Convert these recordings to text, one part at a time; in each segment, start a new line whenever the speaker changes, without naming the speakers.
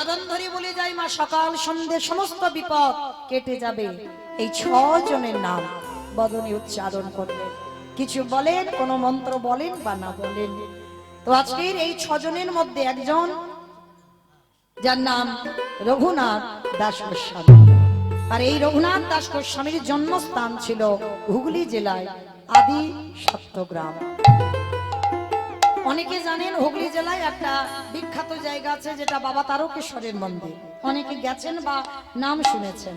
চরণ ধরে বলে যায় মা সকাল সন্ধ্যে সমস্ত বিপদ কেটে যাবে। এই 6 জনের নাম বদনে উচ্চারণ করবেন। কিছু বলেন, কোন মন্ত্র বলেন বা না বলেন। তো আজকের এই 6 জনের মধ্যে একজন, যার নাম রঘুনাথ দাস গোস্বামী। আর এই রঘুনাথ দাস গোস্বামীর জন্মস্থান ছিল হুগলি জেলায় আদি সত্যগ্রাম। অনেকে জানেন হুগলি জেলায় একটা বিখ্যাত জায়গা আছে যেটা বাবা তারকেশ্বরের মন্দির। অনেকে গেছেন বা নাম শুনেছেন।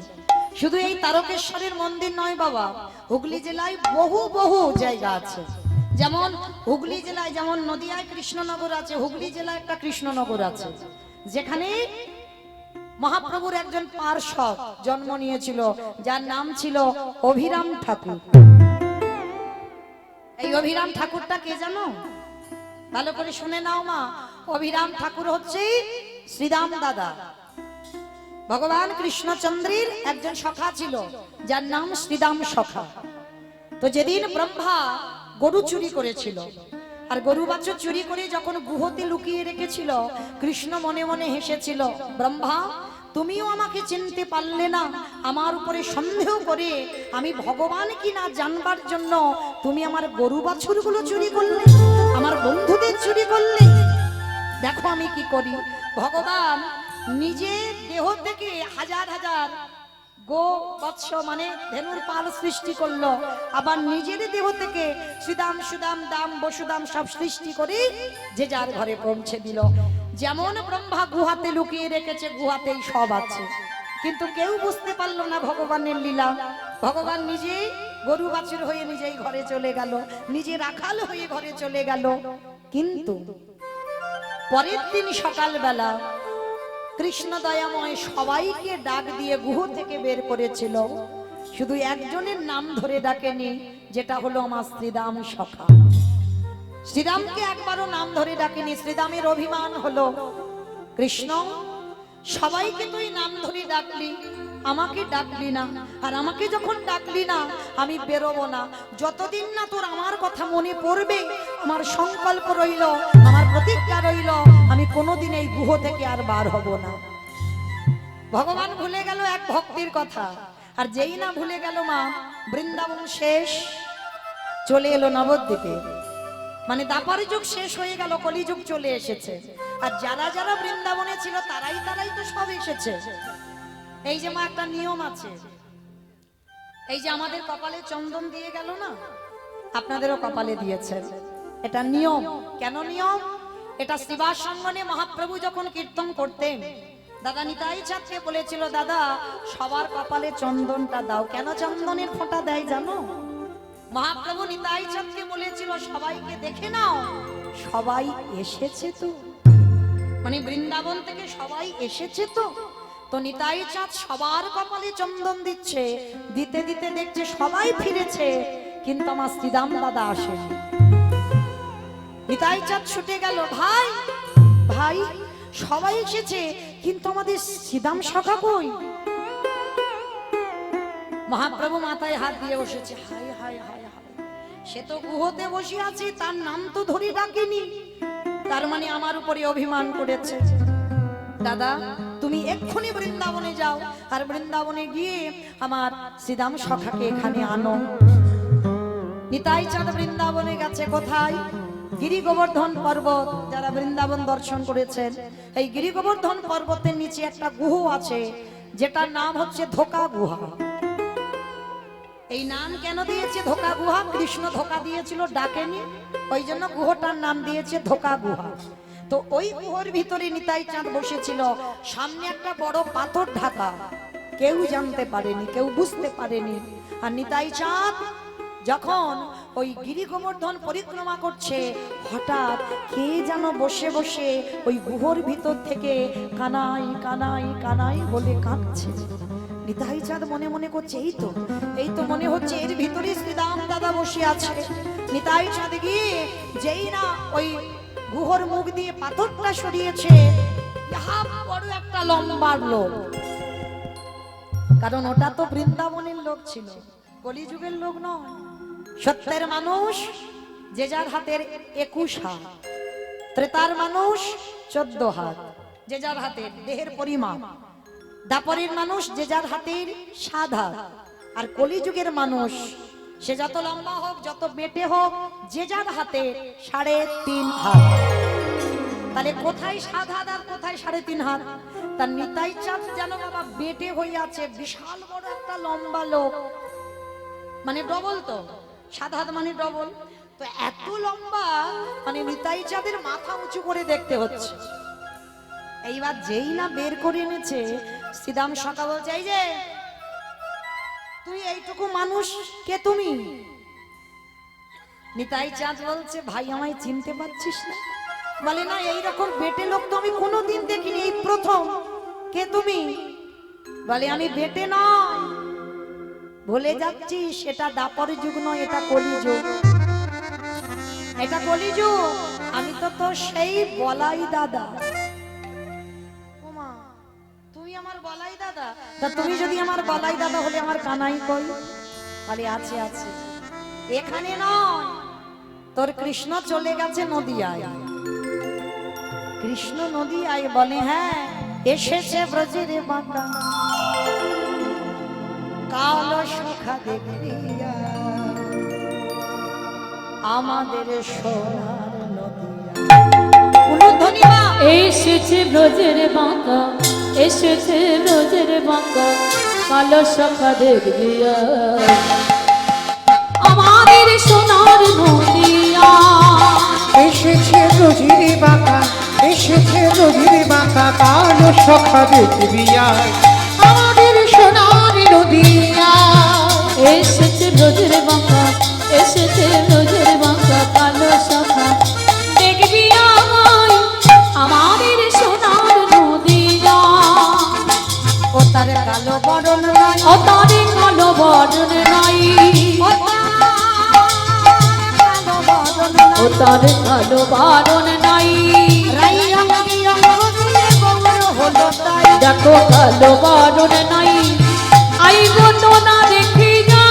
শুধু এই তারকেশ্বরের মন্দির নয় বাবা, হুগলি জেলায় বহু বহু জায়গা আছে। যেমন হুগলি জেলায় যেমন নদিয়ায় কৃষ্ণনগর আছে, হুগলি জেলায় একটা কৃষ্ণনগর আছে, যেখানে মহাপ্রভুর একজন পার্ষদ জন্ম নিয়েছিল, যার নাম ছিল অভিরাম ঠাকুর। এই অভিরাম ঠাকুরটা কে জানো? ভালো করে শুনে নাও মা। অভিরাম ঠাকুর হচ্ছে শ্রীরাম দাদা, ভগবান কৃষ্ণচন্দ্রের একজন সখা ছিল, যার নাম শ্রীরাম সখা। তো যেদিন ব্রহ্মা গরু চুরি করেছিল, আর গরু বাছুর চুরি করে যখন গুহতে লুকিয়ে রেখেছিল, কৃষ্ণ মনে মনে হেসেছিল, ব্রহ্মা তুমিও আমাকে চিনতে পারলে না, আমার উপরে সন্দেহ করে আমি ভগবান কি না জানবার জন্য তুমি আমার গরু বাছুর গুলো চুরি করলে, আমার বন্ধুদের চুরি করলে। দেখো আমি কি করি। ভগবান নিজের দেহ থেকে হাজার হাজার গো বৎস মানে ধেনুর পাল সৃষ্টি করলো, আবার নিজের দেহ থেকে শ্রীদাম সুদাম দাম বসুদাম সব সৃষ্টি করে যে যার ঘরে পৌঁছে দিল। যেমন ব্রহ্মা গুহাতে লুকিয়ে রেখেছে, গুহাতেই সব আছে, কিন্তু কেউ বুঝতে পারলো না ভগবানের লীলা। ভগবান নিজে গরু বাছুর হয়ে নিজেই ঘরে চলে গেল, নিজে রাখাল হয়ে ঘরে চলে গেল। কিন্তু পরের দিন সকালবেলা কৃষ্ণ দয়াময় সবাইকে ডাক দিয়ে গুহ থেকে বের করেছিল, শুধু একজনের নাম ধরে ডাকেনি, যেটা হলো আমার শ্রীরাম সখা। শ্রীরামকে একবারও নাম ধরে ডাকেনি। শ্রীরামের অভিমান হলো, কৃষ্ণ সবাইকে তুই নাম ধরে ডাকলি, আমাকে ডাকলি না, আর আমাকে যখন ডাকলি না আমি বেরোবো না। যতদিন না তোর আমার কথা মনে পড়বে, আমার সংকল্প রইল, আমার প্রতিজ্ঞা রইল, আমি কোনোদিন এই গুহ থেকে আর বার হব না। ভগবান ভুলে গেল এক ভক্তির কথা, আর যেই না ভুলে গেল মা, বৃন্দাবন শেষ, চলে এলো নবদ্বীপে। মানে দ্বাপর যুগ শেষ হয়ে গেল, কলিযুগ চলে এসেছে। আর যারা যারা বৃন্দাবনে ছিল তারাই তারাই তো সব এসেছে। এই যে মা একটা নিয়ম আছে, এই যে আমাদের কপালে চন্দন দিয়ে গেল না, আপনাদেরও কপালে দিয়েছেন, এটা নিয়ম। কেন নিয়ম? এটা শ্রীবাস সঙ্গনে মহাপ্রভু যখন কীর্তন করতেন, দাদা নিতাই চাঁদকে বলেছিল, দাদা সবার কপালে চন্দনটা দাও। কেন চন্দনের ফোঁটা দেয় জানো? মহাপ্রভু নিতাই চাঁদকে বলেছিল, সবাইকে দেখে নাও, সবাই এসেছে তো, মানে বৃন্দাবন থেকে সবাই এসেছে তো। তো নিতাই চাঁদ সবার কপালে চন্দন দিচ্ছে, দিতে দিতে দেখছে সবাই ফিরেছে, কিন্তু আমার শ্রীরাম দাদা আসেনি। নিতাই চাঁদ ছুটে গেল, ভাই ভাই সবাই এসেছে, কিন্তু আমাদের শ্রীরাম সখা কই? মহাপ্রভু মাথায় হাত দিয়ে বসেছে, হায় হায় হায় হায়, সে তো গুহতে বসে আছে, তার নাম তো ধরে ডাকেনি, তার মানে আমার উপরে অভিমান করেছে। দাদা তুমি এক্ষুনি বৃন্দাবনে যাও, আর বৃন্দাবনে গিয়ে আমার শ্রীরাম সখাকে এখানে আনো। নিতাই চাঁদ বৃন্দাবনে গেছে কোথায়? গিরি গোবর্ধন পর্বত। যারা বৃন্দাবন দর্শন করেছেন, এই গিরি গোবর্ধন পর্বতের নিচে একটা গুহ আছে, যেটার নাম হচ্ছে ধোকা গুহা। এই নাম কেন দিয়েছে ধোকা গুহা? কৃষ্ণ ধোকা দিয়েছিল, ডাকেনি, ওই জন্য গুহটার নাম দিয়েছে ধোকা গুহা। তো ওই গুহর ভিতরে নিতাই চাঁদ বসেছিল, সামনে একটা বড় পাথর ঢাকা, কেউ জানতে পারেনি, কেউ বুঝতে পারেনি। আর নিতাই চাঁদ যখন ওই গিরি গোবর্ধন পরিক্রমা করছে, হঠাৎ কে যেন বসে বসে ওই গুহর ভিতর থেকে কানাই কানাই কানাই বলে কাঁদছে। নিতাই চাঁদ মনে মনে করছে, এই তো মনে হচ্ছে এর ভিতরে শ্রীরাম দাদা বসে আছে। নিতাই চাঁদ গিয়ে যেই না ওই গুহর মুখ দিয়ে পাথরটা সরিয়েছে, বড় একটা লম্বা লোক, কারণ ওটা তো বৃন্দাবনের লোক ছিল, কলিযুগের লোক নয়। সত্যের মানুষ যে যার হাতের 21 হাত, ত্রেতার মানুষ 14 হাত, যে যার হাতের দেহের পরিমাপ, দাপরের মানুষ যে যার হাতের 7 হাত, আর কলিযুগের মানুষ সে যত লম্বা হোক যত বেটে হোক যে যার হাতে 3.5 হাত। তাহলে কোথায় 7 হাত আর কোথায় 3.5 হাত? তার নিতাই চাঁদ যেন বাবা বেটে হয়ে আছে, বিশাল বড় একটা লম্বা লোক, মানে ডবল। তো 7 হাত মানে ডবল, তো এত লম্বা, মানে নিতাই চাঁদের মাথা উঁচু করে দেখতে হচ্ছে। এইবার যেই না বের করে এনেছে, শ্রীদাম সখা বলছে, এই যে তুই এইটুকু মানুষ, কে তুমি? নিতাই চাঁদ বলছে, ভাই আমায় চিনতে পারছিস না? বলে, না, এইরকম বেটে লোক তো আমি কোনোদিন দেখিনি, এই প্রথম। কে তুমি? বলে, আমি বেটে নয়, ভুলে যাচ্ছি, সেটা দাপর যুগ নয়, এটা কলিযুগ। এটা কলিযুগ, আমি তো তোর সেই বলাই দাদা। ওমা, তুমি আমার বলাই দাদা? তা তুমি যদি আমার বলাই দাদা হলে আমার কানাই কই? বলে, আছে আছে, এখানে নয়, তোর কৃষ্ণ চলে গেছে নদিয়ায়। কৃষ্ণ নদিয়ায়? বলে, হ্যাঁ, এসেছে ব্রজের বাঁকা, কালো সখা দেখিয়া আমাদের সোনার নদিয়া। উলুধ্বনি মা,
এসেছে ব্রজের বাঁকা, এসেছে ব্রজের বাঁকা, কালো সখা দেখিয়া আমাদের সোনার নদিয়া।
এসেছে ব্রজের বাঁকা, এসেছে ব্রজের বাঁকা, কালো সখা দেখিয়া আমাদের সোনার নদিয়া।
এসেছে ব্রজের বাঁকা, এসেছে ব্রজের বাঁকা, কালো সখা দেখবি আমায়, আমাদের সোনার নদিয়া।
ও তার কালো বরণ নাই,
ও তারে কালো বরণ নাই, ও তারে কালো বরণ নাই, দেখো কালো বরণ নাই, আইব তো না দেখি যা।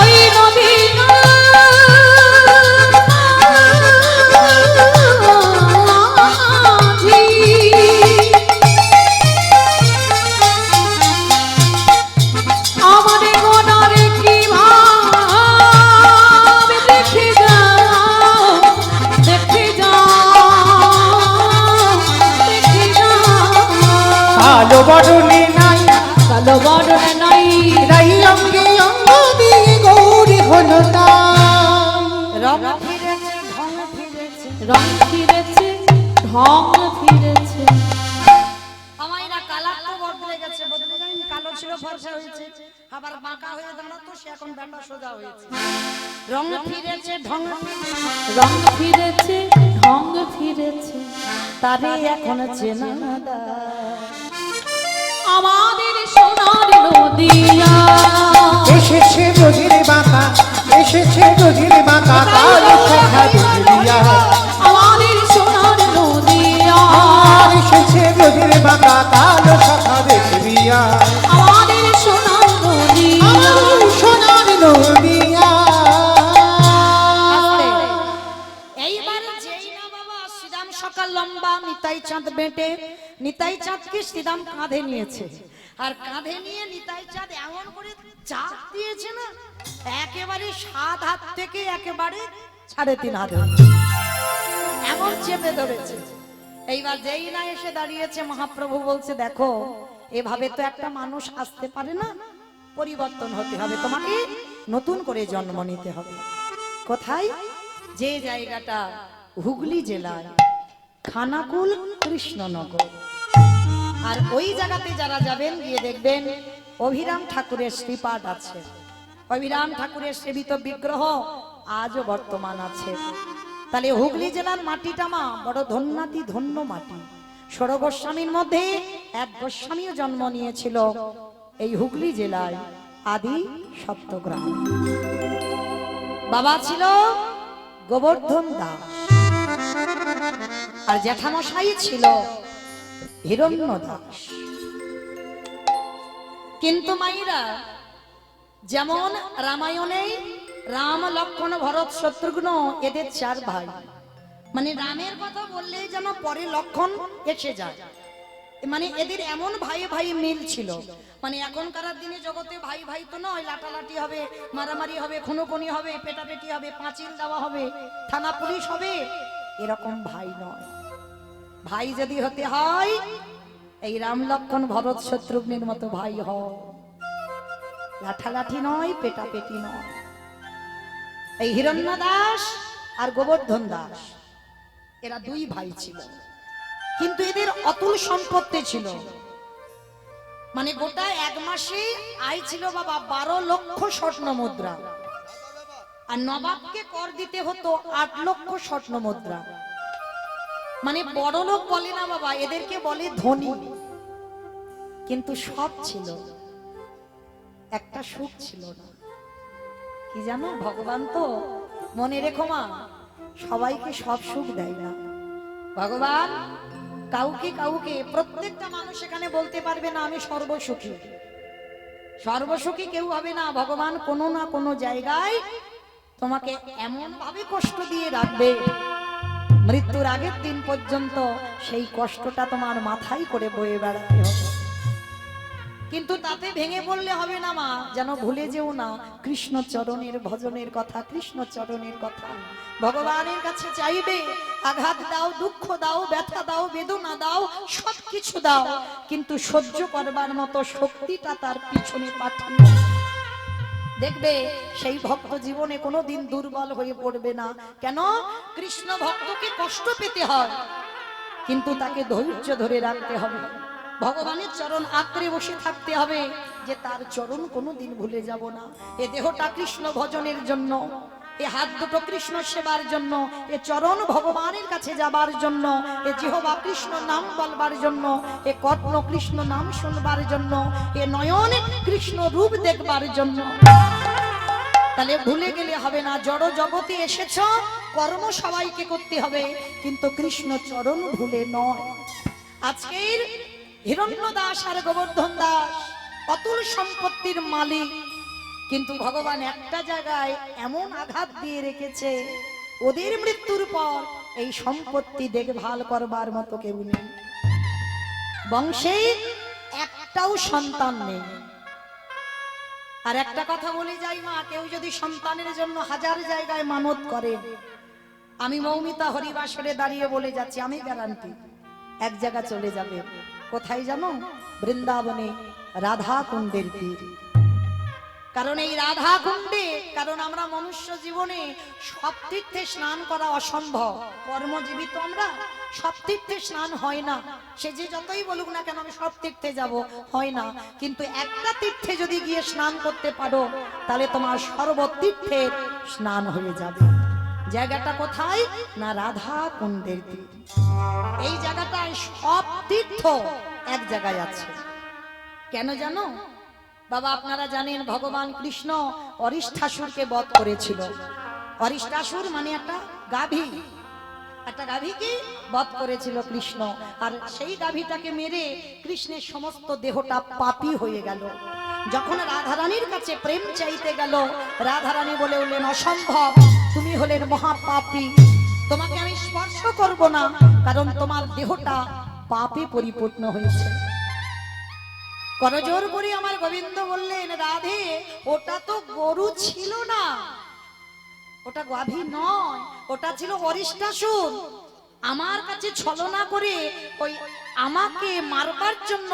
ওই নদী
কালো বরণে নাই,
কালো বরণ নাই,
রাই অঙ্গে অঙ্গ দিয়ে গৌরী হলো তাই।
রং ফিরেছে, ঢং ফিরেছে,
রং ফিরেছে, ঢং ফিরেছে।
আমায় না কালার তো বদলে গেছে, বদলে যায়নি, কালো ছিল ফর্সা হয়েছে, আবার বাঁকা হয়ে দাঁড়াতো, সে এখন ব্যাটা সোজা হয়েছে। রং ফিরেছে, ঢং,
রং ফিরেছে, ঢং ফিরেছে,
তারে এখন চেনা দা।
আমাদের সোনার নদিয়া।
এসেছে ব্রজের বাঁকা, এসেছে ব্রজের বাঁকা, কালো সখা দেখিয়া
আমাদের সোনার নদিয়া।
আর এসেছে ব্রজের বাঁকা, কালো সখা দেখিয়া
আমাদের সোনার নদিয়া।
আমার সোনার নদিয়া।
এইবার যেই না বাবা শ্রীরাম সকাল লম্বা, নিতাই চাঁদ বেটে, নিতাই চাঁদকে শ্রীরাম কাঁধে নিয়েছে, আর কাঁধে নিয়ে নিতাই চাঁদ এমন করে চাপ দিয়েছে না, একেবারে 7 হাত থেকে একেবারে 3.5 হাত এমন চেপে ধরেছে। এইবার যেই না এসে দাঁড়িয়েছে, মহাপ্রভু বলছে, দেখো এভাবে তো একটা মানুষ আসতে পারে না, পরিবর্তন হতে হবে, তোমাকে নতুন করে জন্ম নিতে হবে। কোথায়? যে জায়গাটা হুগলি জেলার খানাকুল কৃষ্ণনগর, আর ওই জায়গাতে যারা যাবেন গিয়ে দেখবেন অভিরাম ঠাকুরের শ্রীপাঠ আছে। অভিরাম ঠাকুরের সেবিত বিগ্রহ আজও বর্তমান আছে। তাহলে হুগলি জেলার মাটিটা মা বড় ধন্যাতি ধন্য মাটি। ষোড় গোস্বামীর মধ্যে এক গোস্বামীও জন্ম নিয়েছিল এই হুগলি জেলায়, আদি সত্যগ্রাম। বাবা ছিল গোবর্ধন দাস, আর জ্যাঠামশাই ছিল হিরণ্য দাস। কিন্তু মাইরা যেমন রামায়ণে রাম লক্ষ্মণ ভরত শত্রুঘ্ন এদের 4 ভাই, মানে রামের কথা বললেই যেন পরে লক্ষণ এসে যায়, মানে এদের এমন ভাই ভাই মিল ছিল। মানে এখনকার দিনে জগতে ভাই ভাই তো নয়, লাটালাটি হবে, মারামারি হবে, খুনোখুনি হবে, পেটাপেটি হবে, পাঁচিল দেওয়া হবে, থানা পুলিশ হবে, এরকম ভাই নয়। ভাই যদি হতে হয় এই রাম লক্ষ্মণ ভরত শত্রুঘ্নের মতো ভাই হয়, লাঠালাঠি নয়, পেটাপেটি নয়। এই হিরণ্য দাস আর গোবর্ধন দাস এরা 2 ভাই ছিল, কিন্তু এদের অতুল সম্পত্তি ছিল। মানে গোটা 1 মাসে আয় ছিল বাবা 12 লক্ষ স্বর্ণ মুদ্রা, আর নবাবকে কর দিতে হতো 8 লক্ষ স্বর্ণ মুদ্রা। মানে বড় লোক বলে না বাবা, এদেরকে বলে ধনী। কিন্তু সব ছিল, একটা সুখ ছিল না। কি জানো, ভগবান তো মনে রেখো মা, সবাইকে সব সুখ দেয় না। ভগবান কাউকে কাউকে, প্রত্যেকটা মানুষ এখানে বলতে পারবে না আমি সর্বসুখী। সর্বসুখী কেউ হবে না। ভগবান কোনো না কোনো জায়গায় তোমাকে এমন ভাবে কষ্ট দিয়ে রাখবে, মৃত্যুর আগের দিন পর্যন্ত সেই কষ্টটা তোমার মাথায় করে বয়ে বেড়াতে হবে। কিন্তু তাতে ভেঙে পড়লে হবে না মা, যেন ভুলে যেও না কৃষ্ণ চরণের ভজনের কথা, কৃষ্ণ চরণের কথা। ভগবানের কাছে চাইবে, আঘাত দাও, দুঃখ দাও, ব্যথা দাও, বেদনা দাও, সবকিছু দাও, কিন্তু সহ্য করবার মতো শক্তিটা তার পিছনে পাঠিয়ে দেখবে সেই ভক্ত জীবনে কোনোদিন দুর্বল হয়ে পড়বে না। কেন? কৃষ্ণ ভক্তকে কষ্ট পেতে হয়, কিন্তু তাকে ধৈর্য ধরে রাখতে হবে। ভগবানের চরণ আঁকড়ে বসে থাকতে হবে, যে তার চরণ কোনোদিন ভুলে যাব না। এ দেহটা কৃষ্ণ ভজনের জন্য, এ হাত দুটো কৃষ্ণ সেবার জন্য, এ চরণ ভগবানের কাছে যাবার জন্য, এ জিহ্বা কৃষ্ণ নাম বলবার জন্য, এ কর্ণ কৃষ্ণ নাম শুনবার জন্য, এ নয়ন কৃষ্ণ রূপ দেখবার জন্য। তাহলে ভুলে গেলে হবে না। জড় জগতে এসেছ, কর্ম সবাইকে করতে হবে, কিন্তু কৃষ্ণ চরণ ভুলে নয়। আজকের হিরণ্য দাস আর গোবর্ধন দাস অতুল সম্পত্তির মালিক, কিন্তু ভগবান একটা জায়গায় এমন আঘাত দিয়ে রেখেছে, ওদের মৃত্যুর পর এই সম্পত্তি দেখভাল করবার মতো কেউ নেই। বংশে একটাও সন্তান নেই। আর একটা কথা বলে যাই মা, কেউ যদি সন্তানের জন্য 1000 জায়গায় মানত করে, আমি মৌমিতা হরিবাসরে দাঁড়িয়ে বলে যাচ্ছি, আমি গ্যারান্টি এক জায়গা চলে যাবে। কোথায় জানো? বৃন্দাবনে রাধা কুণ্ডের তীর। কারণ এই রাধা কুণ্ডে, কারণ আমরা মনুষ্য জীবনে সব তীর্থে স্নান করা অসম্ভব, কর্মজীবী তো আমরা, সব তীর্থে স্নান হয় না। সে যে যতই বলুক না কেন আমি সব তীর্থে যাব, হয় না। কিন্তু একটা তীর্থে যদি গিয়ে স্নান করতে পারো, তাহলে তোমার সর্বতীর্থের স্নান হয়ে যাবে। জায়গাটা কোথায়? না রাধা কুণ্ডের তীর। এই জায়গাটায় সব তীর্থ এক জায়গায় আছে। কেন জানো বাবা? আপনারা জানেন ভগবান কৃষ্ণ অরিষ্ঠাসুরকে বধ করেছিল। অরিষ্ঠাসুর মানে একটা গাভী, একটা গাভীকে বধ করেছিল কৃষ্ণ। আর সেই গাভীটাকে মেরে কৃষ্ণের সমস্ত দেহটা পাপী হয়ে গেল। যখন রাধারানীর কাছে প্রেম চাইতে গেল, রাধারানী বলে উঠলেন অসম্ভব, তুমি হলেন মহাপাপী, তোমাকে আমি স্পর্শ করব না, কারণ তোমার দেহটা পাপে পরিপূর্ণ হয়েছে। করজোর করে আমার গোবিন্দ বললেন, রাধে ওটা তো গরু ছিল না, ওটা গাভী নয়, ওটা ছিল অরিষ্ঠাসুর। আমার কাছে ছলনা করে ওই আমাকে মারবার জন্য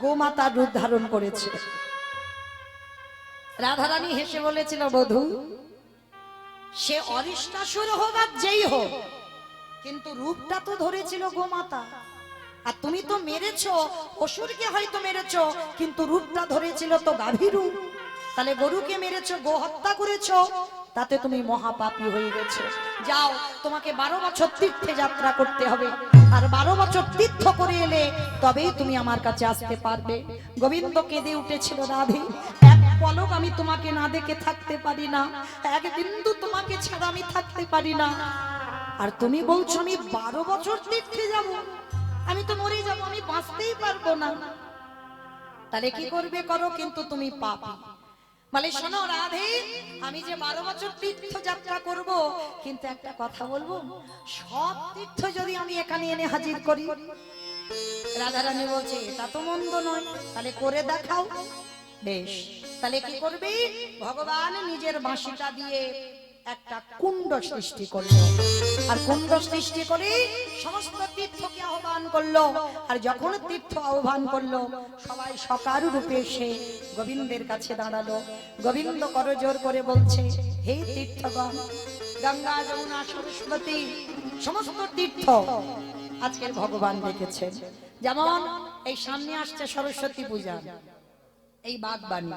গোমাতার রূপ ধারণ করেছে। রাধারানী হেসে বলেছিল, বধূ সে অরিষ্ঠাসুর হোক আর যেই হোক, কিন্তু রূপটা তো ধরেছিল গোমাতা। আর তুমি তো মেরেছো, অসুরকে হয়তো মেরেছো, কিন্তু রূপটা ধরেছিল তো গাভী রূপ। তাহলে গরুকে মেরেছো, গো হত্যা করেছো, তাতে তুমি মহাপাপী হয়ে গেছো। যাও, তোমাকে 12 বছর তীর্থে যাত্রা করতে হবে, আর 12 বছর তীর্থ করে এলে তবেই তুমি আমার কাছে আসতে পারবে। গোবিন্দ কেঁদে উঠেছিল, রাধে এক পলক আমি তোমাকে না দেখে থাকতে পারি না, এক বিন্দু তোমাকে ছাড়া আমি থাকতে পারি না। আর তুমি বলছো আমি 12 বছর তীর্থে যাব, আমি তো মরে যাব, আমি বাঁচতেই পারবো না। তাহলে কি করবে করো, কিন্তু তুমি পাপী। বলে শোনো রাধে, আমি যে 12 বছর তীর্থযাত্রা করব, কিন্তু একটা কথা বলবো, সব তীর্থ যদি আমি এখানে এনে হাজির করি। রাধারানী বলছে এটা তো মন্দ নয়, তাহলে করে দেখাও। বেশ, তাহলে কি করবি? ভগবান নিজের বাঁশিটা দিয়ে একটা কুণ্ড সৃষ্টি করলো, আর কুণ্ড সৃষ্টি করে সমস্ত তীর্থকে আহ্বান করলো। আর যখন তীর্থ আহ্বান করলো, সবাই সকার রূপে এসে গোবিন্দের কাছে দাঁড়ালো। গোবিন্দ করজোর করে বলছে, হে তীর্থগণ, গঙ্গা যমুনা সরস্বতী সমস্ত তীর্থ আজকের ভগবান ডেকেছেন। যেমন এই সামনে আসছে সরস্বতী পূজা, এই বাগবানী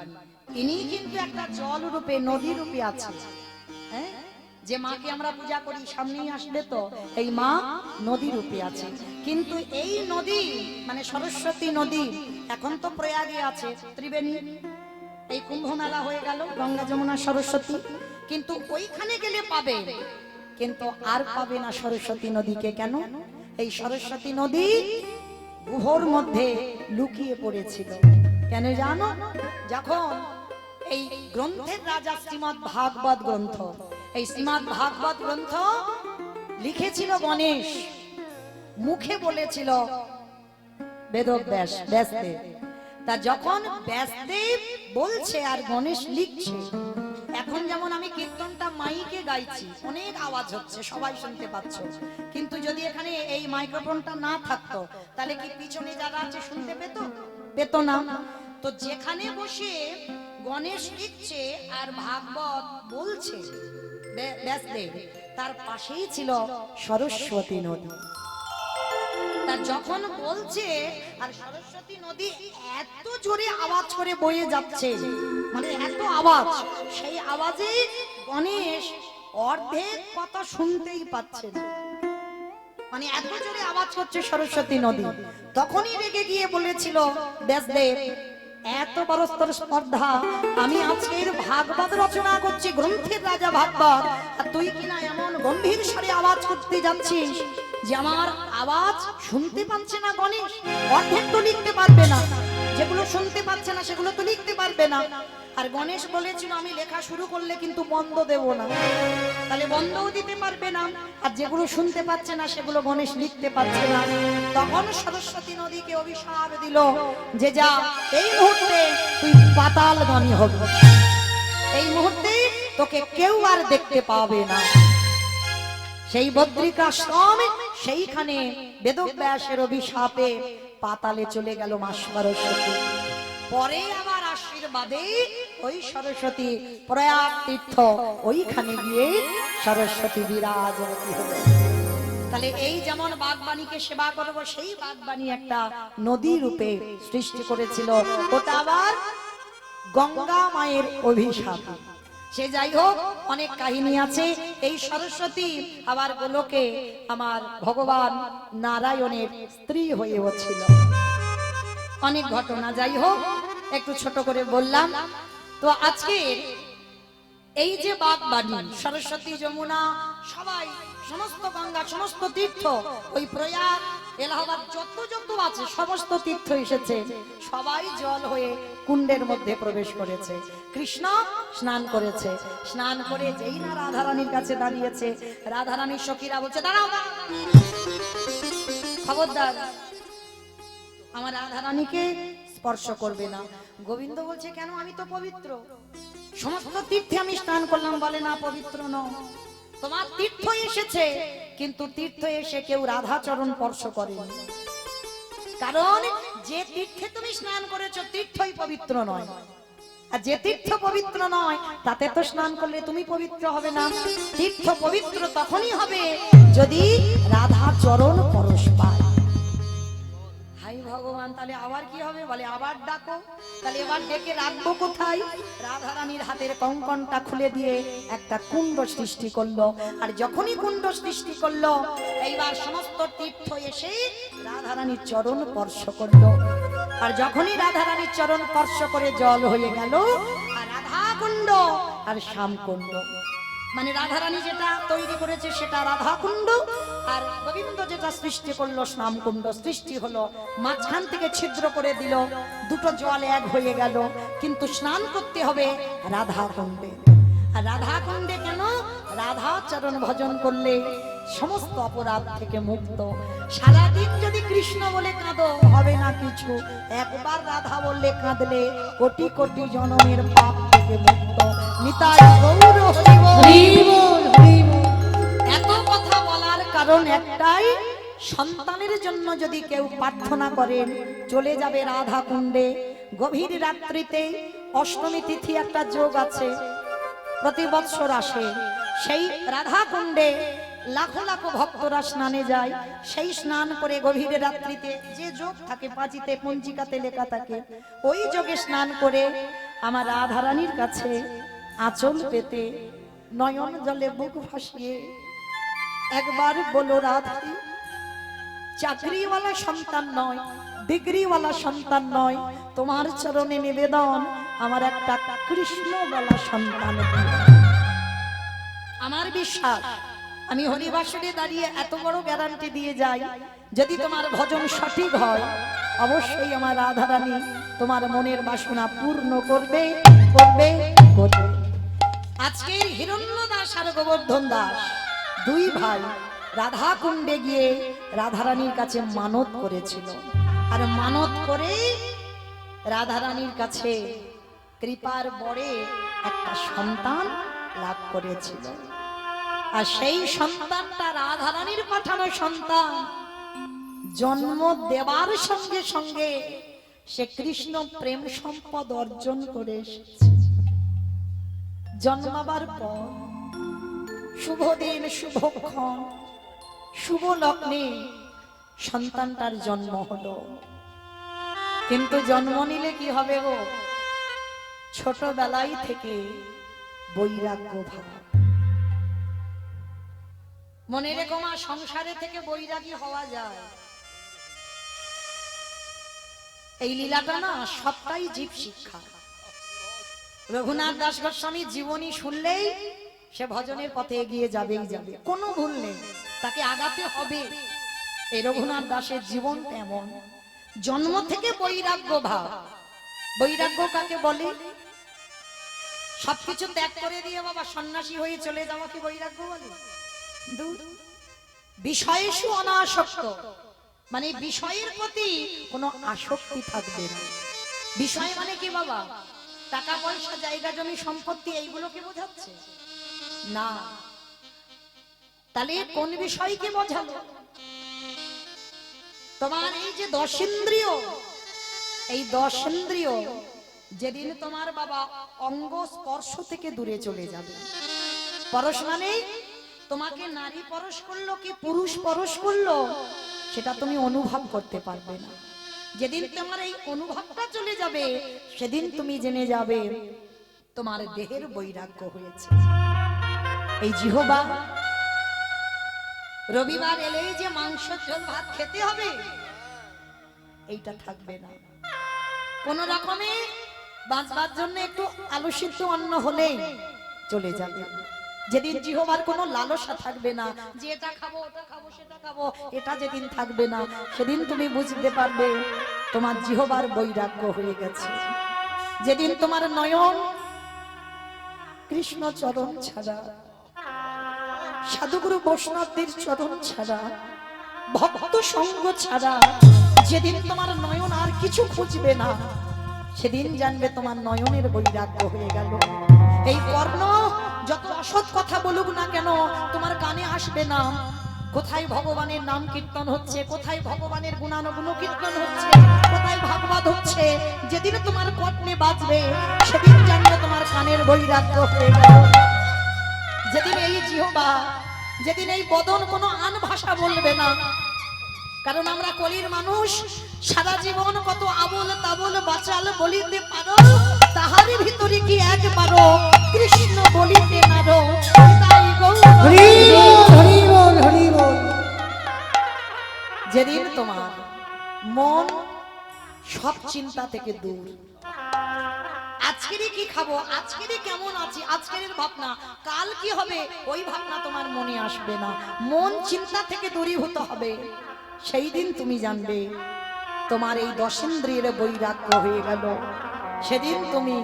ইনি কিন্তু একটা জল রূপে, নদী রূপে আছে। হ্যাঁ, যে মাকে আমরা পূজা করি সামনেই আসবে, তো এই মা নদী রূপে আছে। কিন্তু এই নদী মানে সরস্বতী নদী এখন তো প্রয়াগে আছে, ত্রিবেণী, এই কুম্ভ মেলা হয়ে গেল গঙ্গা যমুনা সরস্বতী, কিন্তু ওইখানে গেলে পাবে, কিন্তু আর পাবে না সরস্বতী নদীকে। কেন? এই সরস্বতী নদী গুহর মধ্যে লুকিয়ে পড়েছিল। কেন জানো? যখন এই গ্রন্থের রাজা শ্রীমদ্ ভাগবত গ্রন্থ, এই শ্রীমদ্ ভাগবত গ্রন্থ লিখেছিল গণেশ, মুখে বলেছিল বেদব্যাস, ব্যাসদেব। তা যখন ব্যাসদেব বলছে আর গণেশ লিখছে, এখন যেমন আমি কীর্তনটা মাইকে গাইছি, অনেক আওয়াজ হচ্ছে, সবাই শুনতে পাচ্ছ, কিন্তু যদি এখানে এই মাইক্রোফোনটা না থাকতো, তাহলে কি পিছনে যারা আছে শুনতে পেত? পেত না। তো যেখানে বসে গণেশ লিখছে আর ভাগবত বলছে ব্যাসদেব, তার পাশেই ছিল সরস্বতী নদী। তা যখন বলছে আর সরস্বতী নদী এত জোরে আওয়াজ করে বয়ে যাচ্ছে, মানে এত আওয়াজ, সেই আওয়াজে গণেশ অর্ধেক কথা শুনতেই পাচ্ছে না, মানে এত জোরে আওয়াজ করছে সরস্বতী নদী। তখনই রেগে গিয়ে বলেছিল ব্যাসদেব, এত বড় স্পর্ধা, আমি আজকের ভাগবত রচনা করছি, গ্রন্থের রাজা ভাগবত, আর তুই কিনা এমন গম্ভীর স্বরে আওয়াজ করতে যাচ্ছিস যে আমার আওয়াজ শুনতে পাচ্ছে না গণেশ। অর্ধেক তো লিখতে পারবে না, যেগুলো শুনতে পাচ্ছে না সেগুলো তো লিখতে পারবে না। আর গণেশ বলেছিল আমি লেখা শুরু করলে কিন্তু বন্ধ দেব না, তাহলে বন্ধও দিতে পারবে না, আর যেগুলো শুনতে পাচ্ছে না সেগুলো গণেশ লিখতে পারছে না। তখন সরস্বতী নদীকে অভিশাপ দিল যে যা, এই মুহূর্তে তুই পাতালগামী হবে, এই মুহূর্তে তোকে কেউ আর দেখতে পাবে না। সেই বদ্রিকাশ্রম, সেইখানে বেদব্যাসের অভিশাপে পাতালে চলে গেল মা সরস্বতী। পরে আবার আশীর্বাদে ওই সরস্বতী প্রয়াগ তীর্থ, ওইখানে গিয়ে সরস্বতী বিরাজমান হলো। তাহলে এই যেমন বাগবাণীকে সেবা করবো, সেই বাগবাণী একটা নদী রূপে সৃষ্টি করেছিল, ওটা আবার গঙ্গা মায়ের অভিশাপ। সে যাই হোক, অনেক কাহিনী আছে। এই সরস্বতী আবার গোলকে আমার ভগবান নারায়ণের স্ত্রী হয়েও ছিল, অনেক ঘটনা। যাই হোক, একটু ছোট করে বললাম। তো আজকে এই যে বাগবাণী, সরস্বতী, যমুনা, সবাই, সমস্ত গঙ্গা, সমস্ত তীর্থ, ওই প্রয়াগ, এলাহাবাদ, যত যত আছে সমস্ত তীর্থ এসেছে, সবাই জল হয়ে কুণ্ডের মধ্যে প্রবেশ করেছে। কৃষ্ণ স্নান করেছে, স্নান করে যেই না রাধারানীর কাছে দাঁড়িয়েছে, রাধারানীর সখীরা বলছে দাঁড়াও, খবরদার আমার রাধারানীকে স্পর্শ করবে না। গোবিন্দ বলছে কেন? আমি তো পবিত্র, সমস্ত তীর্থে আমি স্নান করলাম। বলে না, পবিত্র নও, তোমার তীর্থ এসেছে, কিন্তু তীর্থ এসে কেউ রাধা চরণ স্পর্শ করেনি, কারণ যে তীর্থে তুমি স্নান করেছো তীর্থই পবিত্র নয়, আর যে তীর্থ পবিত্র নয় তাতে তো স্নান করলে তুমি পবিত্র হবে না। তীর্থ পবিত্র তখনই হবে যদি রাধা চরণ পরশ পায়। হাই ভগবান, তাহলে আবার কি হবে? বলে আবার ডাকো। তাহলে এবার ডেকে রাখবো কোথায়? রাধারানীর হাতের কঙ্কনটা খুলে দিয়ে একটা কুণ্ড সৃষ্টি করলো, আর যখনই কুণ্ড সৃষ্টি করলো, এইবার সমস্ত তীর্থ এসে রাধারানীর চরণ স্পর্শ করলো। আর যখনই রাধারানীর চরণ স্পর্শ করে জল হয়ে গেল, আর রাধা কুণ্ড আর শ্যাম কুণ্ড, মানে রাধারানী যেটা তৈরি করেছে সেটা রাধা কুণ্ড, আর গোবিন্দ যেটা সৃষ্টি করলো স্নান কুণ্ড সৃষ্টি হলো। মাঝখান থেকে ছিদ্র করে দিল, দুটো জল এক হয়ে গেল, কিন্তু স্নান করতে হবে রাধা কুণ্ডে। আর রাধা কুণ্ডে কেন? রাধা চরণ ভজন করলে সমস্ত অপরাধ থেকে মুক্ত। সারাদিন যদি কৃষ্ণ বলে কাঁদো হবে না কিছু, একবার রাধা বললে কাঁদলে কোটি কোটি জনমের পাপ থেকে মুক্ত। নিতাই গৌর হরি বল।
হরি বল, হরি বল।
এত কথা বলার কারণ একটাই, সন্তানের জন্য যদি কেউ প্রার্থনা করেন চলে যাবে রাধা কুণ্ডে। গভীর রাত্রিতে অষ্টমী তিথি একটা যোগ আছে, প্রতি বৎসর আসে। সেই রাধা কুণ্ডে লাখো লাখো ভক্তরা স্নানে যায়। সেই স্নান করে গভীর রাত্রিতে যে যোগ থাকে, পাঁচিতে পঞ্জিকাতে লেখা থাকে, ওই যোগে স্নান করে আমার রাধারানীর কাছে আঁচল পেতে নয়ন জলে বুক ভাসিয়ে একবার বলো রাধা, চাকরিওয়ালা সন্তান নয়, ডিগ্রিওয়ালা সন্তান নয়, তোমার চরণে নিবেদন আমার একটা কৃষ্ণওয়ালা সন্তান দিও। আমার বিশ্বাস, আমি হরিবাসরে দাঁড়িয়ে এত বড় গ্যারান্টি দিয়ে যাই, যদি তোমার ভজন সঠিক হয় অবশ্যই আমার রাধারানী তোমার মনের বাসনা পূর্ণ করবে করবে করবে। আজকের হিরণ্য দাস আর গোবর্ধন দাস দুই ভাই রাধা কুণ্ডে গিয়ে রাধারানীর কাছে মানত করেছিল, আর মানত করে রাধারানীর কাছে কৃপার বরে একটা সন্তান লাভ করেছিল। আর সেই সন্তানটা রাধারানীর পাঠানো সন্তান। জন্ম দেবার সঙ্গে সঙ্গে সে কৃষ্ণ প্রেম সম্পদ অর্জন করে এসেছে। জন্মাবার পর শুভ দিন শুভক্ষণ শুভ লগ্নে সন্তানটার জন্ম হলো। কিন্তু জন্ম নিলে কি হবে গো? ছোটবেলায় থেকে বৈরাগ্য ভাব। মনে রেখো মা, সংসারে থেকে বৈরাগী হওয়া যায়। এই লীলাটা না সবটাই জীব শিক্ষা। রঘুনাথ দাস গোস্বামীর জীবনী শুনলেই সে ভজনের পথে এগিয়ে যাবেই যাবে, কোনো ভুল নেই, তাকে আগাতে হবে। এই রঘুনাথ দাসের জীবন তেমন, জন্ম থেকে বৈরাগ্য ভাব। বৈরাগ্য কাকে বলে? সবকিছু ত্যাগ করে দিয়ে বাবা সন্ন্যাসী হয়ে চলে যাওয়া কি বৈরাগ্য বলে? বিষয়েষু অনাসক্ত, মানে বিষয়ের প্রতি কোনো আসক্তি থাকবে না। বিষয় মানে কি বাবা? টাকা পয়সা, জায়গা জমি সম্পত্তি, এইগুলোকে বোঝাচ্ছে না। তাহলে কোন বিষয়কে বোঝালো? তোমার এই যে 10 ইন্দ্রিয়, এই 10 ইন্দ্রিয় যেদিন তোমার বাবা অঙ্গ স্পর্শ থেকে দূরে চলে যাবে, পরশ মানে তোমাকে নারী পরশ করলো কি পুরুষ পরশ করলো সেটা তুমি অনুভব করতে পারবে না। যেদিন তোমার এই অনুভবটা চলে যাবে সেদিন তুমি জেনে যাবে তোমার দেহের বৈরাগ্য হয়েছে। এই জিহ্বা রবিবার এলেই যে মাংস ঝোল ভাত খেতে হবে এইটা থাকবে না। কোন রকমে বাঁচবার জন্য একটু আলু সিদ্ধ অন্ন হলেই চলে যাবে। যেদিন জিহ্বার কোনো লালসা থাকবে না, যে এটা খাবো ওটা খাবো সেটা খাবো, এটা যেদিন থাকবে না সেদিন তুমি বুঝতে পারবে তোমার জিহ্বার বৈরাগ্য হয়ে গেছে। যেদিন তোমার নয়ন কৃষ্ণ চরণ ছাড়া, সাধুগুরু বৈষ্ণবদের চরণ ছাড়া, ভক্ত সঙ্গ ছাড়া যেদিন তোমার নয়ন আর কিছু খুঁজবে না সেদিন জানবে তোমার নয়নের বৈরাগ্য হয়ে গেল। এই কর্ণ যত অসৎ কথা বলুক না কেন তোমার কানে আসবে না। কোথায় ভগবানের নাম কীর্তন হচ্ছে, কোথায় ভগবানের গুণানুগুণ কীর্তন হচ্ছে, কোথায় ভাগবত হচ্ছে, যেদিন তোমার কর্ণে বাজবে সেদিন জানবে তোমার কানের বৈরাগ্য হয়ে গেল। যেদিন এই জিহ্বা, যেদিন এই বদন কোনো আন ভাষা বলবে না, কারণ আমরা কলির মানুষ, সারা জীবন কত আবল তাবল বাচাল বলিতে পারো, তাহার ভিতরে কি একবারও কৃষ্ণ বলিতে নারো। তাই গৌর
হরি বল, হরি বল, হরি বল।
যেদিন তোমার মন সব চিন্তা থেকে দূর, আজ আজকেরই কি খাবো, আজকেরই কেমন আছি, আজকের ভাবনা, কাল কি হবে ওই ভাবনা তোমার মনে আসবে না। মন চিন্তা থেকে দূরীভূত হবে। সেই দিন তুমি জানবে তোমার এই দশেন্দ্রিয়ের বৈরাগ্য হয়ে গেল। সেদিন তুমি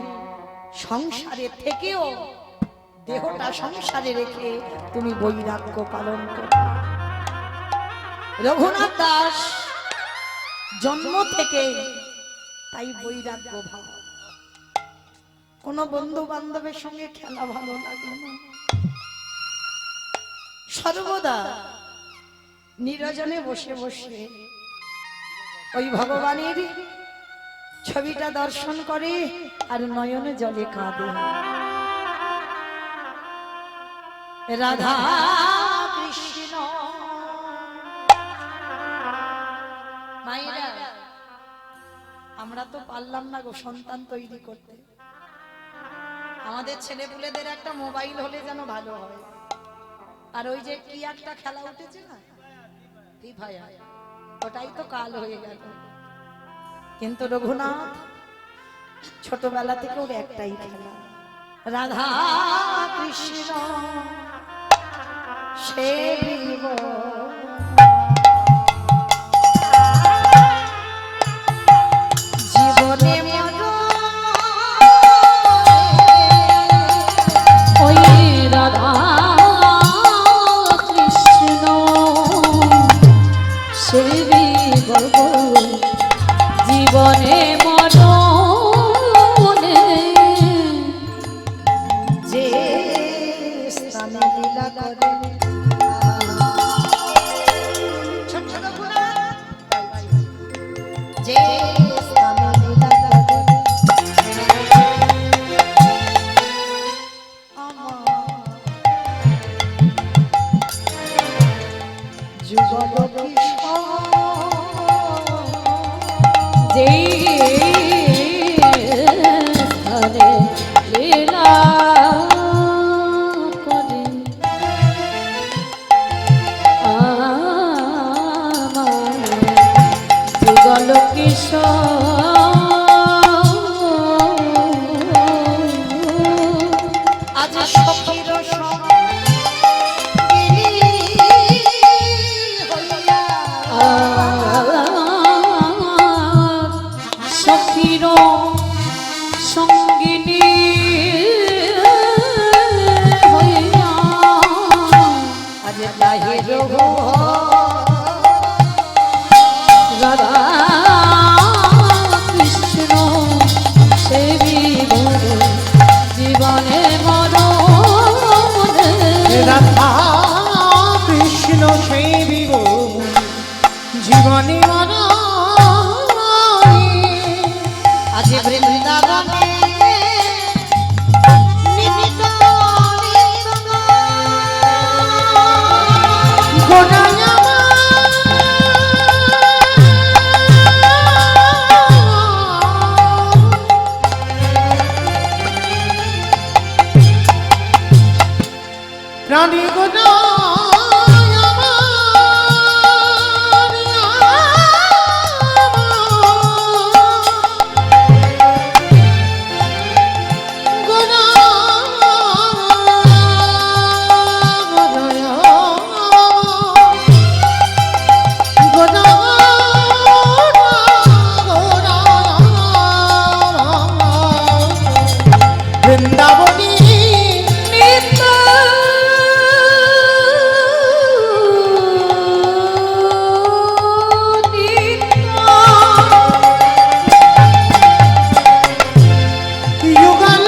সংসারে থেকেও দেহটা সংসারে রেখে তুমি বৈরাগ্য পালন করবে। রঘুনাথ দাস জন্ম থেকে তাই বৈরাগ্য ভাব। কোন বন্ধু বান্ধবের সঙ্গে খেলা ভালো লাগে না, সর্বদা নিরজনে বসে বসে ওই ভগবানের ছবিটা দর্শন করে আর নয়নে জলে কাঁদে। রাধা কৃষ্ণ মায়েরা, আমরা তো পারলাম না গো সন্তান তৈরি করতে। আমাদের ছেলেপুলেদের একটা মোবাইল হলে যেন ভালো হয়। আর ওই যে কি একটা খেলা উঠেছে না, ফ্রি ফায়ার, ওটাই তো কাল হয়ে গেল। কিন্তু রঘুনাথ ছোটবেলা থেকে ওর একটাই খেলা, রাধা কৃষ্ণ সেবিব। জীবনে
ওই রাধা কৃষ্ণ সেবিব জীবনে মরণে,
যে স্থানে লীলা করে যে স্থানে লীলা করে আমার যুগল কৃষ্ণ,
যেই স্থানে লীলা করে আমার যুগল কিশোর।
আজ সখীর সঙ্গিনী হইয়া
সখীর সঙ্গিনী হইয়া
আজ বাহির
রাধা কৃষ্ণ সেবিব জীবনে মরণে।
রাধা কৃষ্ণ সেবিব জীবনে
আজ বৃন্দাবনে নিত্য
প্রাণী গোনা বৃন্দাবনী
নিত্য
যুগল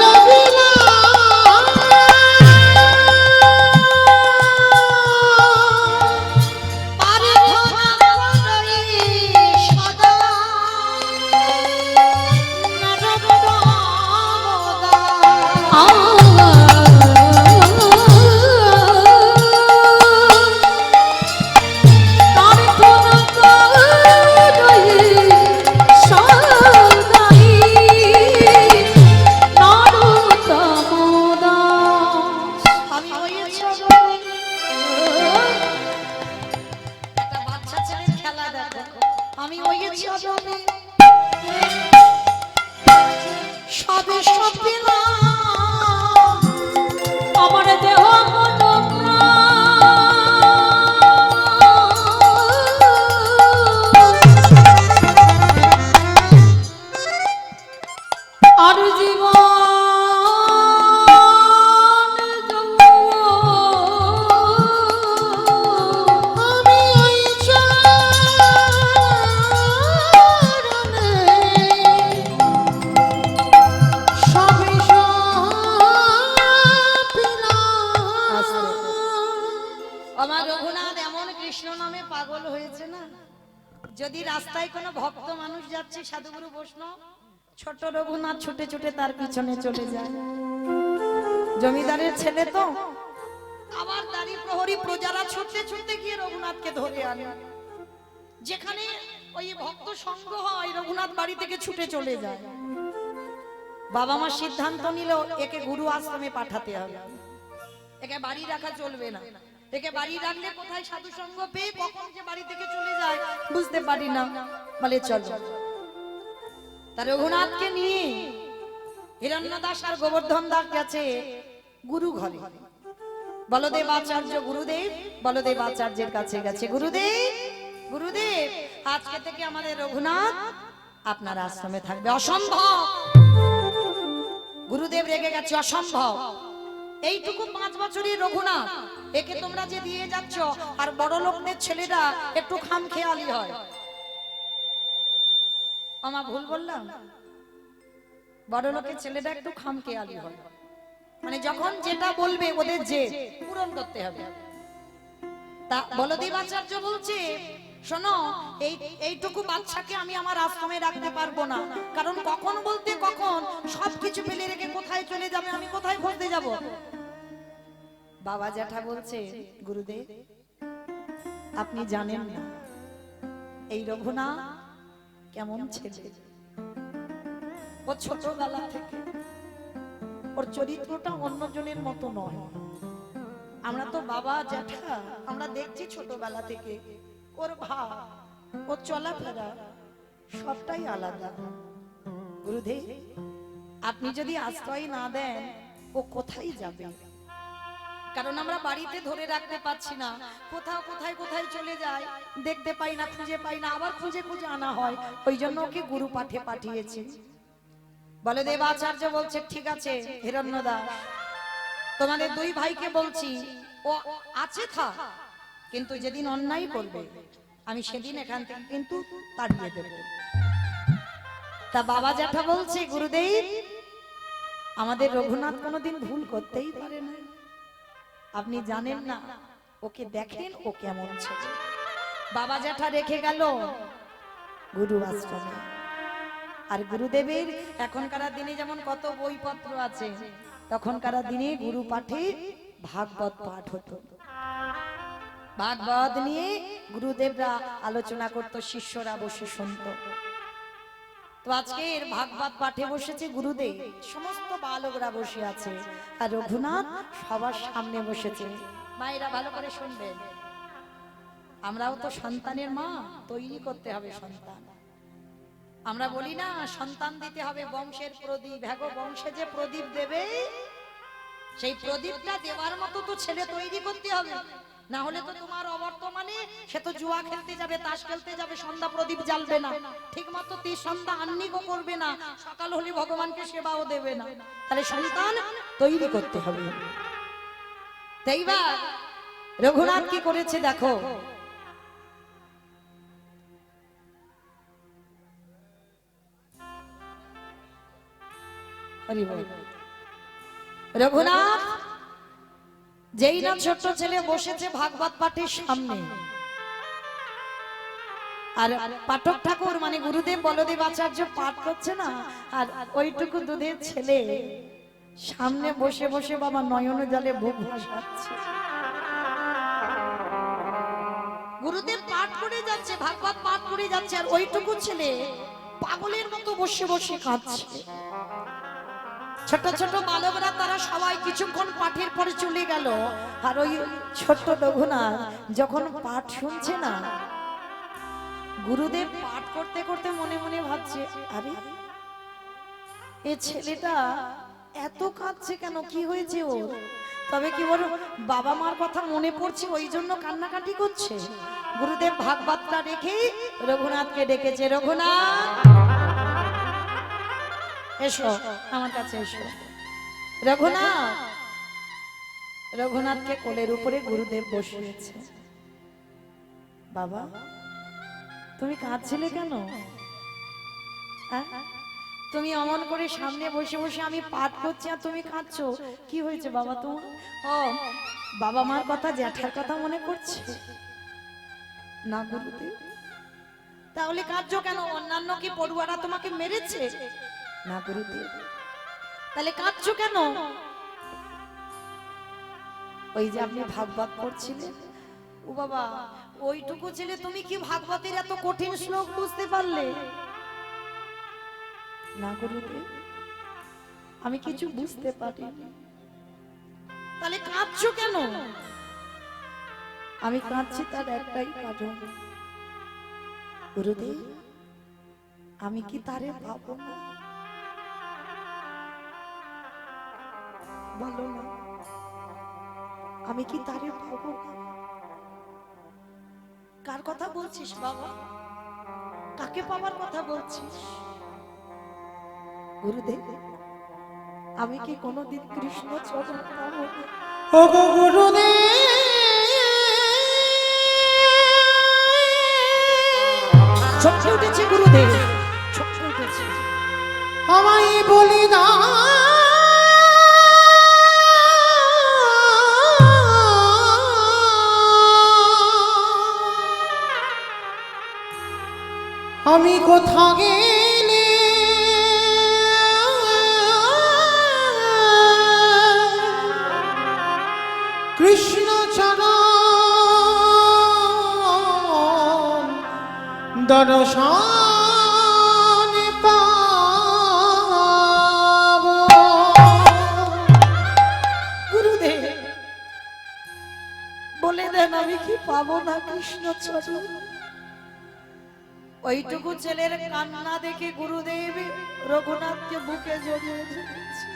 সব পেলাম,
আমার দেহ মন প্রাণ আর জীবন
আমি ওই চরণে সবে সব পেলাম।
আমার রঘুনাথ এমন কৃষ্ণ নামে পাগল হয়েছে না, যদি রাস্তায় কোনো ভক্ত মানুষ যাচ্ছে সাধুগুরু বৈষ্ণব, ছোট রঘুনাথ ছুটে ছুটে তার পিছনে চলে যায়। জমিদারের ছেলে তো, আবার দাঁড়ি প্রহরী প্রজারা ছুটতে ছুটতে গিয়ে রঘুনাথকে ধরে আনে। যেখানে ওই ভক্ত সঙ্গ হয় রঘুনাথ বাড়ি থেকে ছুটে চলে যায়। বাবা মা সিদ্ধান্ত নিল একে গুরু আশ্রমে পাঠাতে হবে, একে বাড়ি রাখা চলবে না। একে বাড়ি রাখলে কোথায় সাধু সঙ্গ পেয়ে কখন যে বাড়ি থেকে চলে যায় বুঝতে পারি না, বলে চলো। তার রঘুনাথকে নিয়ে হিরণ্যদাস আর গোবর্ধন দাস গেছে গুরু ঘরে। বলদেব আচার্য গুরুদেব বলদেব আচার্যের কাছে গেছে, গুরুদেব গুরুদেব আজকে থেকে আমাদের রঘুনাথ আপনার আশ্রমে থাকবে। অসম্ভব, গুরুদেব রেগে গেছে, অসম্ভব। এইটুকু 5 বছরের রঘুনাথ, একে তোমরা যে দিয়ে যাচ্ছ, আর বড় লোকদের ছেলেরা একটু খামখেয়ালি হয়। আমা ভুল বললাম? বড় লোকের ছেলেরা একটু খামখেয়ালি হয়, মানে যখন যেটা বলবে ওদের যে পূরণ করতে হবে। তা বলদেব আচার্য বলছে, শোনো, এইটুকু বাচ্চাকে আমি আমার আশ্রমে রাখতে পারবো না, কারণ কখন বলতে কখন সবকিছু ফেলে রেখে কোথায় চলে যাবে, আমি কোথায় খুঁজতে যাব। বাবা জ্যাঠা বলছে, গুরুদেব আপনি জানেন না এই রঘুনাথ কেমন ছেলে। ও ছোটবেলা থেকে ওর চরিত্রটা অন্যজনের মতো নয়। আমরা তো বাবা জ্যাঠা আমরা দেখছি ছোটবেলা থেকে ওর ভাব, ওর চলাফেরা সবটাই আলাদা। গুরুদেব আপনি যদি আশ্রয় না দেন ও কোথায় যাবে, কারণ আমরা বাড়িতে ধরে রাখতে পারছি না, কোথাও কোথায় কোথায় চলে যায়, দেখতে পাই না, খুঁজে পাই না, আবার খুঁজে খুঁজে আনা হয়। ওই জন্য ওকে গুরু পাঠে পাঠিয়েছি। বলদেব আচার্য বলছে, ঠিক আছে হিরণ্যদাস, তোমাদের 2 ভাইকে বলছি ও আছে থাক, কিন্তু যেদিন অন্যায় করবে আমি সেদিন এখান থেকে কিন্তু তাড়িয়ে দেব। তা বাবা জ্যাঠা বলছে, গুরুদেব আমাদের রঘুনাথ কোনোদিন ভুল করতেই পারে না, আপনি জানেন না, ওকে দেখেন ও কেমন ছেলে। বাবা জ্যাঠা রেখে গেল গুরু আশ্রমে। আর গুরুদেবের এখনকার দিনে যেমন কত বইপত্র আছে, তখনকার দিনে গুরু পাঠে ভাগবত পাঠ হতো। ভাগবত নিয়ে গুরুদেবরা আলোচনা করত, শিষ্যরা বসে শুনত। তো আজকে ভাগবত পাঠে বসেছে গুরুদেব, সমস্ত বালকরা বসে আছে, আর রঘুনাথ সবার সামনে বসেছে। মায়েরা ভালো করে শুনবেন, আমরাও তো সন্তানের মা, তৈরি করতে হবে সন্তান। আমরা বলি না সন্তান দিতে হবে বংশের প্রদীপ, হ্যাগো বংশে যে প্রদীপ দেবে সেই প্রদীপটা দেওয়ার মতো তো ছেলে তৈরি করতে হবে, না হলে তো তোমার অবর্তমানে সে তো জুয়া খেলতে যাবে, তাস খেলতে যাবে, সন্ধ্যা প্রদীপ জ্বালবে না, ঠিক মতো সন্ধ্যা আহ্নিকও করবে না, সকাল হলে ভগবানকে সেবাও দেবে না। তাহলে সন্তান তৈরি করতে হবে। তাইবার রঘুনাথ কি করেছে দেখো, রঘুনাথ যেই না ছোট্ট ছেলে বসেছে ভাগবত পাঠের সামনে, আর পাঠক ঠাকুর মানে গুরুদেব বলদেব আচার্য পাঠ করছে না, আর ওইটুকু দুধের ছেলে সামনে বসে বসে বাবা নয়ন জলে বুক ভাসাচ্ছে। গুরুদেব পাঠ করে যাচ্ছে, ভাগবত পাঠ করে যাচ্ছে, আর ওইটুকু ছেলে পাগলের মতো বসে বসে কাঁদছে। ছোট ছোট বালকরা তারা সবাই কিছুক্ষণ পাঠের পরে চলে গেল, আর ওই ছোট্ট রঘুনাথ যখন পাঠ শুনছে না, গুরুদেব পাঠ করতে করতে মনে মনে ভাবছে, আরে এই ছেলেটা এত কাঁদছে কেন, কি হয়েছে ওর? তবে কি ওর বাবা মার কথা মনে পড়ছে ওই জন্য কান্নাকাটি করছে? গুরুদেব ভাগবতটা রেখে রঘুনাথকে ডেকেছে। রঘুনাথ এসো, আমার কাছে এসো। রঘুনাথ, রঘুনাথকে কোলের উপরে গুরুদেব বসিয়েছে। বাবা, তুমি কাঁদছিলে কেন? তুমি অমন করে সামনে বসে বসে আমি পাঠ করছি আর তুমি কাঁদছো, কি হয়েছে বাবা তোমার? ও, বাবা মার কথা, জ্যাঠার কথা মনে পড়ছে না গুরুদেব? তাহলে কাঁদছো কেন? অন্যান্য কি পড়ুয়ারা তোমাকে মেরেছে? না গুরুদেব। তাহলে কাঁদছো কেন? ওই যে আপনি ভাগবত পড়ছিলেন, ও বাবা, ওইটুকু ছেলে তুমি কি ভাগবতের এত কঠিন শ্লোক বুঝতে পারলে? না গুরুদেব, আমি কিছু বুঝতে পারিনি। তাহলে কাঁদছো কেন? আমি কাঁদছি তার একটাই কারণ, গুরুদেব, আমি কি তারে পাবো না? বলো না, আমি কি তারে পাবো না? কার কথা বলছিস বাবা? কাকে পাওয়ার কথা বলছিস? গুরুদেব, আমি কি কোনোদিন কৃষ্ণ চরণ পাবো না?
ও গো গুরুদেব,
চমকে উঠেছে গুরুদেব, চমকে উঠেছে।
আমায় বলি না আমি কোথা গেলে কৃষ্ণ চরণ দর্শন পাবো।
গুরুদেব, বলে দেন আমি কি পাবো না কৃষ্ণ চরণ? ওইটুকু ছেলের কান্না দেখে গুরুদেব রঘুনাথকে বুকে জড়িয়ে ধরেছে।